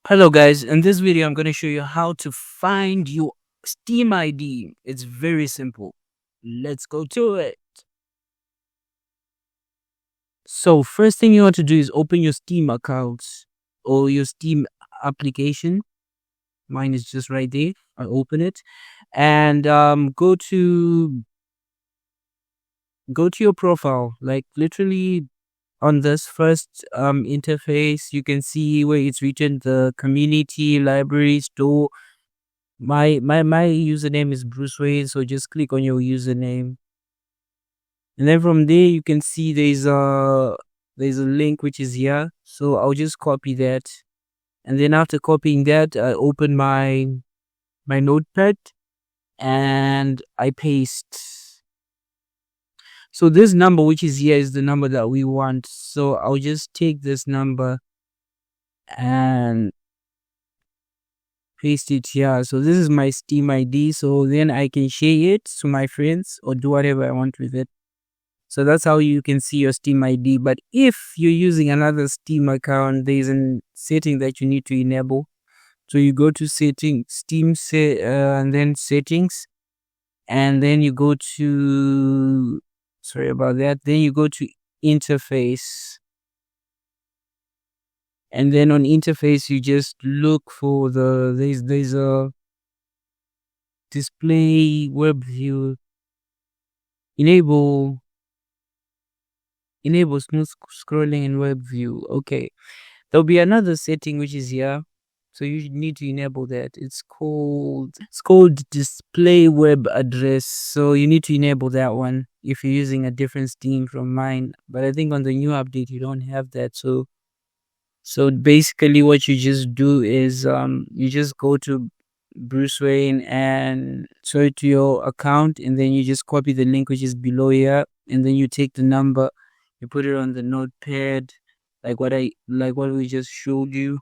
Hello guys, in this video I'm going to show you how to find your Steam ID. It's very simple. Let's go to it. So first thing you want to do is open your Steam account or your Steam application. Mine is just right there. I open it and go to your profile. Like literally on this first interface you can see where it's written the community library store. My username is Bruce Wayne, so just click on your username, and then from there you can see there's a link which is here. So I'll just copy that, and then after copying that, I open my notepad and I paste. So this number which is here is the number that we want. So I'll just take this number and paste it here. So this is my Steam ID. So then I can share it to my friends or do whatever I want with it. So that's how you can see your Steam ID. But if you're using another Steam account, there's a setting that you need to enable. So you go to settings, and then settings, and then you go to, sorry about that. Then you go to interface. And then on interface, you just look for there's a display web view, enable smooth scrolling in web view. Okay, there'll be another setting which is here, so you need to enable that. It's called display web address. So you need to enable that one if you're using a different Steam from mine. But I think on the new update you don't have that. So basically what you just do is you just go to Bruce Wayne and show it to your account, and then you just copy the link which is below here, and then you take the number, you put it on the notepad like what we just showed you,